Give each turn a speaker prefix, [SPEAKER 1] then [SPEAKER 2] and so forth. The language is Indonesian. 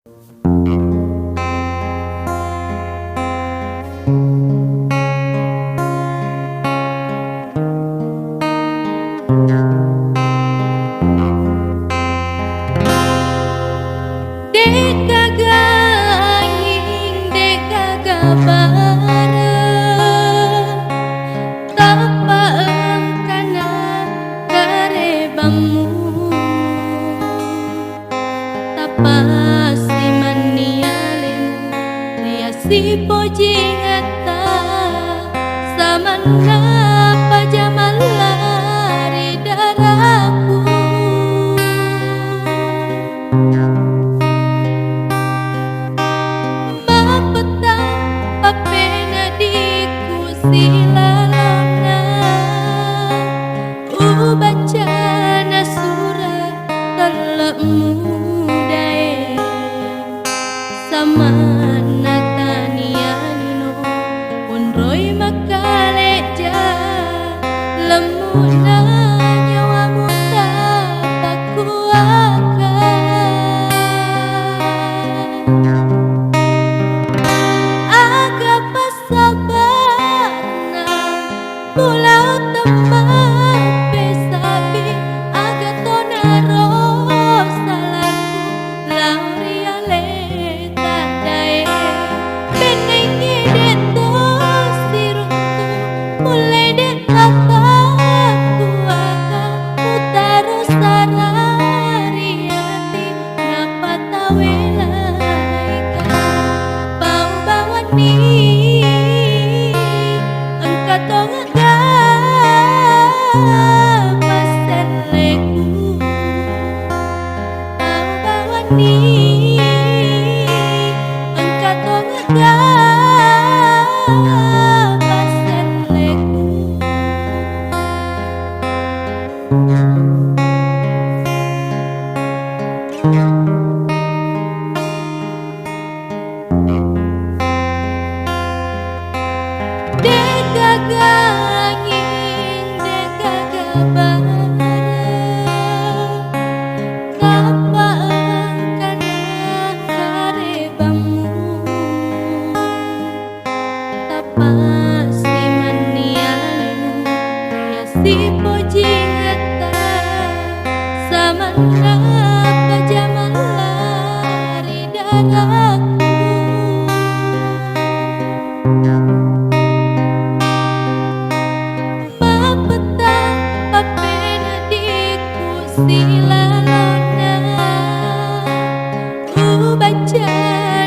[SPEAKER 1] Dekaga anjing, dekaga bareng, tapaeun kana karebamu, tapasi manialin riasi pojing eta samana pajaman lari daraku. Papena di kusilalona bacana surat telemu dae samana tanianino unroy makaleja lemuna nyawamu tapakuakan pulau tempat pesabi agatona rosalanku lauria leta dae benengi deto siruntu mulai detapaku akan utaro sarariati ngapa tawelaika bau bawani angkat tonga paseleku bawani angkat tonga paseleku. Dekaga angin, dekaga bareng, tapaeun kana karebamu, tapasi manialinu riasi pojing eta samana pajaman lari daraku. Papena di kusilalona bacana